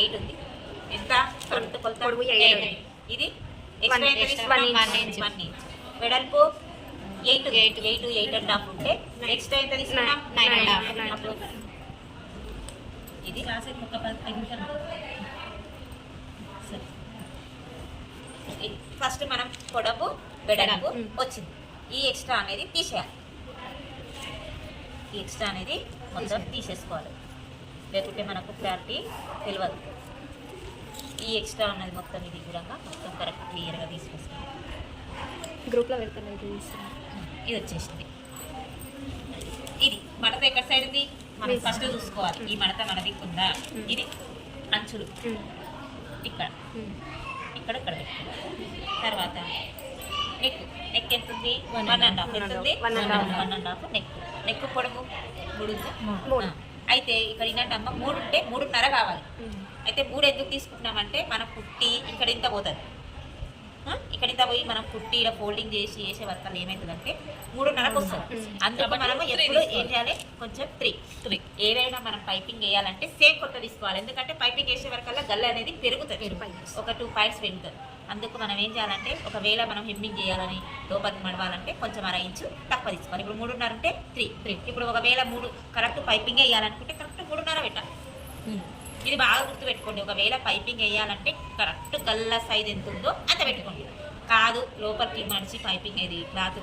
8 ఉంది. ఎంత ఫ్రంట్ కొలత 8. ఇది ఎక్స్ట్రా 1 ఇంచ్. వెడల్పు 8.5 ఉంటే నెక్స్ట్ ఎంత తీసుకున్నాం 9.5. ఇది ఫస్ట్ మనం పొడవు వెడల్పు వచ్చింది. ఈ ఎక్స్ట్రా అనేది తీసేయాలి. ఈ ఎక్స్ట్రా అనేది మొత్తం తీసేసుకోవాలి, లేకుంటే మనకు క్లారిటీ తెలియదు. ఈ ఎక్స్ట్రా ఉన్నది మొత్తం ఇది కూడా మొత్తం కరెక్ట్ క్లియర్గా తీసుకొస్తాం. గ్రూప్లో పెడతాను. ఇది వచ్చేసింది. ఇది మడత ఎక్కడ సైడ్ ఉంది మనం ఫస్ట్ చూసుకోవాలి. ఈ మడత మన దిక్కుందా, ఇది అంచులు ఇక్కడ ఇక్కడ ఇక్కడ పెట్టుకోవాలి. తర్వాత నెక్ ఎంత ఉంది 1.5 ఎంత ఉంది 1.5 నెక్ పొడవు 3. అయితే ఇక్కడ ఏంటంటే 3 ఉంటే 3.5 కావాలి. అయితే 3 ఎందుకు తీసుకుంటున్నామంటే మనం కుట్టి ఇక్కడ ఇంత పోతుంది, ఇక్కడ ఇంత పోయి మనం కుట్టి ఇలా ఫోల్డింగ్ చేసి వేసే వర్కలు ఏమవుతుందంటే 3.5 వస్తుంది. అందుకు మనం ఎప్పుడు ఏం చేయాలి, కొంచెం 3 ఏదైనా మనం పైపింగ్ వేయాలంటే సేమ్ కొత్త తీసుకోవాలి. ఎందుకంటే పైపింగ్ వేసే వరకల్లా గల్ల అనేది పెరుగుతుంది, ఒక 2 పాయింట్స్ పెరుగుతుంది. అందుకు మనం ఏం చేయాలంటే ఒకవేళ మనం హెమ్మింగ్ చేయాలని లోపలికి మడవాలంటే కొంచెం 1/2 ఇంచు తక్కువ తీసుకోవాలి. ఇప్పుడు 3.5 ఉంటే 3. ఇప్పుడు ఒకవేళ 3 కరెక్ట్ పైపింగ్ వేయాలనుకుంటే కరెక్ట్ 3.5 పెట్టాలి. ఇది బాగా గుర్తు పెట్టుకోండి. ఒకవేళ పైపింగ్ వేయాలంటే కరెక్ట్ గల్ల సైజ్ ఎంత ఉందో అంత పెట్టుకోండి. కాదు లోపలికి మడిచి పైపింగ్ అనేది క్లాత్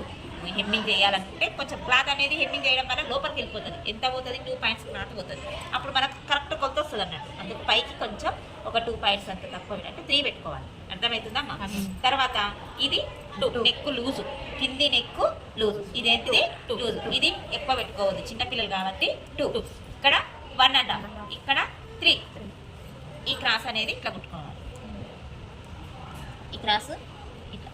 హెమ్మింగ్ చేయాలనుకుంటే కొంచెం క్లాత్ అనేది హెమ్మింగ్ చేయడం వల్ల లోపలికి వెళ్ళిపోతుంది. ఎంత పోతుంది 2 పాయింట్స్ క్లాత్ పోతుంది. అప్పుడు మనకు కరెక్ట్ కొలత వస్తుంది అన్నట్టు. అందుకు పైకి కొంచెం ఒక 2 పాయింట్స్ అంత తక్కువ అంటే 3 పెట్టుకోవాలి. అర్థమవుతుందమ్మా? తర్వాత ఇది నెక్ లూజు, కింది నెక్ లూజు. ఇదేంటిది లూజు. ఇది ఎక్కువ పెట్టుకోవద్దు, చిన్నపిల్లలు కాబట్టి 2. ఇక్కడ 1.5, ఇక్కడ 3. ఈ క్రాస్ అనేది ఇట్లా కుట్టుకోవాలి. ఈ క్రాస్ ఇట్లా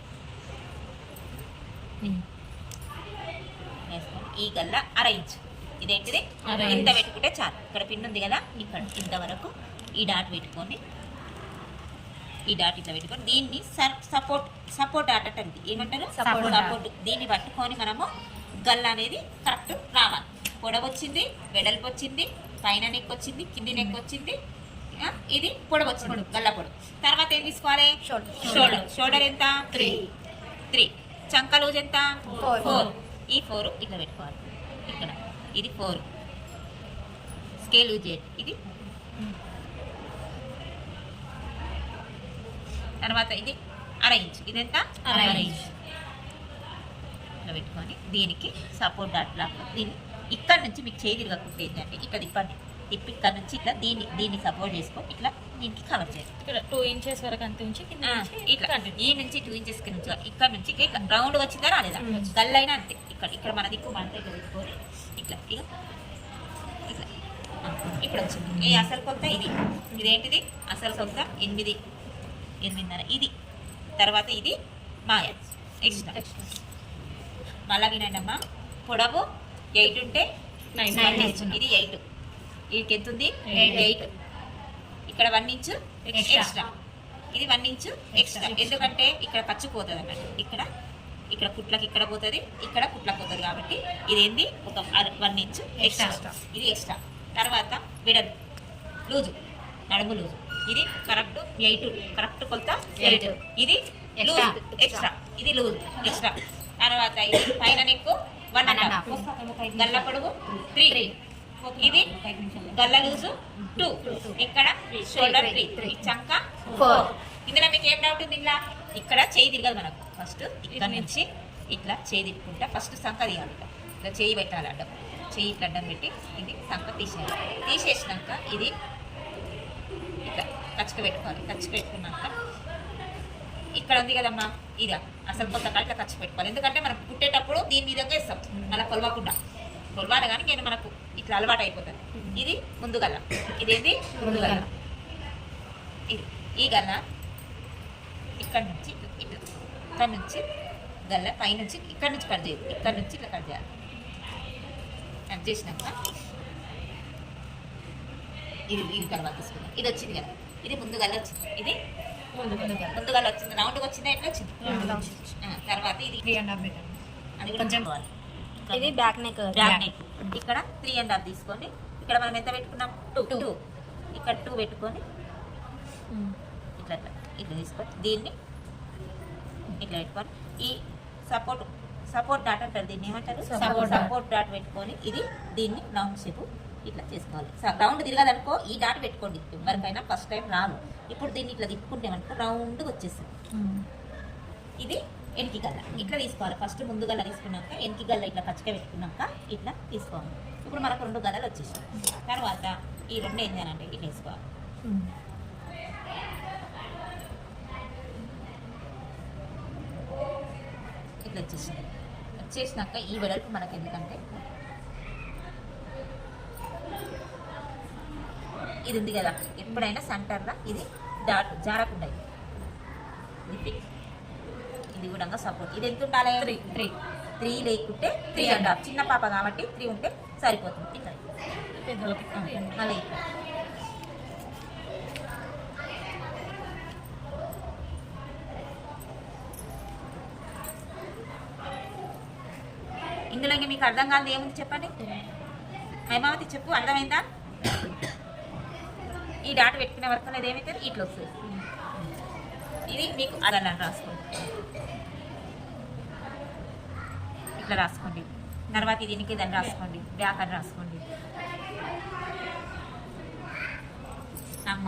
వేసుకోండి. ఈ గల్ల 1/2 ఇంచు. ఇదేంటిది ఇంత పెట్టుకుంటే చాలు. ఇక్కడ పిన్ ఉంది కదా, ఇక్కడ ఇంతవరకు ఈ డాట్ పెట్టుకొని, ఈ డాట్ ఇట్లా పెట్టుకొని దీన్ని సపోర్ట్ డాట్ అంటే ఏమంటారు, సపోర్ట్. దీన్ని పట్టుకొని మనము గల్ల అనేది కరెక్ట్ రావాలి. పొడవు వచ్చింది, వెడల్పు వచ్చింది, పైన నెక్ వచ్చింది, కింది నెక్ వచ్చింది, ఇది పొడవు వచ్చింది గల్ల పొడవు. తర్వాత ఏం తీసుకోవాలి, షోల్డర్ ఎంత 3. చంక లూజ్ ఎంత 4. ఈ 4 ఇట్లా పెట్టుకోవాలి. ఇక్కడ ఇది 4. స్కేల్ యూజ్ చేయండి. ఇది తర్వాత ఇది 1/2 ఇంచు. ఇదెంత 1/2 ఇంచు. ఇట్లా పెట్టుకొని దీనికి సపోర్ట్ డాట్ లాగా దీన్ని ఇక్కడ నుంచి మీకు చేయి తిరగకుండా ఏంటంటే ఇట్లా తిప్పండి. తిప్పి ఇక్కడ నుంచి ఇట్లా దీన్ని సపోర్ట్ చేసుకొని ఇట్లా దీనికి కవర్ చేయాలి. ఇక్కడ 2 ఇంచెస్ వరకు అంత ఉంచి ఇట్లా ఈ నుంచి 2 ఇంచెస్ నుంచి ఇక్కడ నుంచి ఇట్లా రౌండ్ వచ్చిందా రాలేదా, గల్లైనా అంతే. ఇక్కడ మన దిక్కు మన దగ్గర పెట్టుకొని ఇట్లా ఇక ఇట్లా ఇప్పుడు వచ్చింది. ఈ అసలు కొలత ఇదేంటిది అసలు కొలత 8.5. ఇది తర్వాత ఇది మాయ ఎక్స్ట్రా. మళ్ళా వినండమ్మా, పొడవు 8 ఉంటే 9 ఇంచు. ఇది 8. వీడికి ఎంత ఉంది 8. ఇక్కడ 1 ఇంచు ఎక్స్ట్రా. ఇది 1 ఇంచు ఎక్స్ట్రా. ఎందుకంటే ఇక్కడ పచ్చిపోతుంది అన్నట్టు. ఇక్కడ కుట్లకి ఇక్కడ పోతుంది, ఇక్కడ కుట్లకి పోతుంది. కాబట్టి ఇది ఏంది ఒక 1 ఇంచు ఎక్స్ట్రా. ఇది ఎక్స్ట్రా. తర్వాత విడదు లూజు, నడుము లూజు. ఇది కరెక్ట్ 8. కరెక్ట్ కొలత 8. ఇది లూజ్ ఎక్స్ట్రా. ఇది లూజ్ ఎక్స్ట్రా. తర్వాత ఇది పైన నెక్ 1.5. గల్ల పొడవు 3. ఇది గల్ల లూజు 2. ఇక్కడ షోల్డర్ 3. చంక 4. ఇందులో మీకు ఏం డౌట్ ఉంది? ఇక్కడ చేయి తిరగదు మనకు. ఫస్ట్ ఇక్కడ నుంచి ఇట్లా చేయి తిప్పుకుంటా ఫస్ట్ సంక తీయాలి. ఇట్లా చేయి పెట్టాలి అడ్డం. చేయి ఇట్లా అడ్డం పెట్టి ఇది సంక తీసేయాలి. తీసేసినాక ఇది ఇట్లా కచ్చుక పెట్టుకోవాలి. కచ్చుక పెట్టుకున్నాక ఇక్కడ ఉంది కదమ్మా, ఇదా అసలు కొత్త ఇట్లా ఖర్చు పెట్టుకోవాలి. ఎందుకంటే మనం పుట్టేటప్పుడు దీని విధంగా ఇస్తాం, అలా కొలవకుండా. కొలవాలి కానీ నేను మనకు ఇట్లా అలవాటు అయిపోతుంది. ఇది ముందు గల్ల, ఇదేంటి ముందు గల్ల. ఇది ఈ గల్ల ఇక్కడ నుంచి ఇటు, ఇక్కడ నుంచి గల్ల పైనుంచి ఇక్కడ నుంచి కట్ చేయాలి. ఇక్కడ నుంచి ఇట్లా కట్ చేయాలి. కట్ చేసినాక ఇది తర్వాత తీసుకున్నాం. ఇది వచ్చింది కదా, ఇది ముందు గల్ల వచ్చింది. ఇది ముందుగా వచ్చింది, రౌండ్గా వచ్చిందా ఎట్లా వచ్చింది. తర్వాత ఇది 3.5 అది కూడా కొంచెం ఇది బ్యాక్ నెక్. ఇక్కడ 3.5 తీసుకోండి. ఇక్కడ మనం ఎంత పెట్టుకున్నాం 2. ఇక్కడ 2 పెట్టుకొని ఇట్లా ఇట్లా ఇట్లా తీసుకొని దీన్ని ఇట్లా పెట్టుకొని ఈ సపోర్ట్ డాట్ అంటారు, దీన్ని ఏమంటారు? సపోర్ట్ డాట్ పెట్టుకొని ఇది దీన్ని రౌండ్ షేప్ ఇట్లా చేసుకోవాలి. రౌండ్ తిరగదనుకో ఈ డాట్ పెట్టుకోండి, ఎవరికైనా ఫస్ట్ టైం రాదు. ఇప్పుడు దీన్ని ఇట్లా తిప్పుకుంటే మనకు రౌండ్గా వచ్చేస్తుంది. ఇది ఎనికి గల్ల ఇట్లా తీసుకోవాలి. ఫస్ట్ ముందు గల్ల తీసుకున్నాక ఎనికి గల్ల ఇట్లా పచ్చిక పెట్టుకున్నాక ఇట్లా తీసుకోవాలి. ఇప్పుడు మనకు 2 గల్లలు వచ్చేసాయి. తర్వాత ఈ 2 ఏం చేయాలంటే ఇట్లా వేసుకోవాలి. ఇట్లా వచ్చేసినాక ఈ వెడల్పు మనకి ఎందుకంటే ఇది ఉంది కదా, ఎప్పుడైనా సెంటర్లో ఇది డాట్ జారకుండా ఇది కూడా సపోర్ట్. ఇది ఎంత ఉండాలి? 3 లేకుంటే 3.5. చిన్న పాప కాబట్టి 3 ఉంటే సరిపోతుంది. ఇట్లా మళ్ళీ ఇట్లా ఇందులో ఇంకా మీకు అర్థం కాదు ఏముంది చెప్పండి. హైమావతి చెప్పు, అర్థమైందా? ఈ డాట్ పెట్టుకునే వరకు అనేది ఏమవుతుంది? ఇట్లా వస్తుంది. ఇది మీకు అదలని రాసుకోండి, ఇట్లా రాసుకోండి. తర్వాత దీనికి దాన్ని రాసుకోండి, బ్యాక్ అని రాసుకోండి. నాకు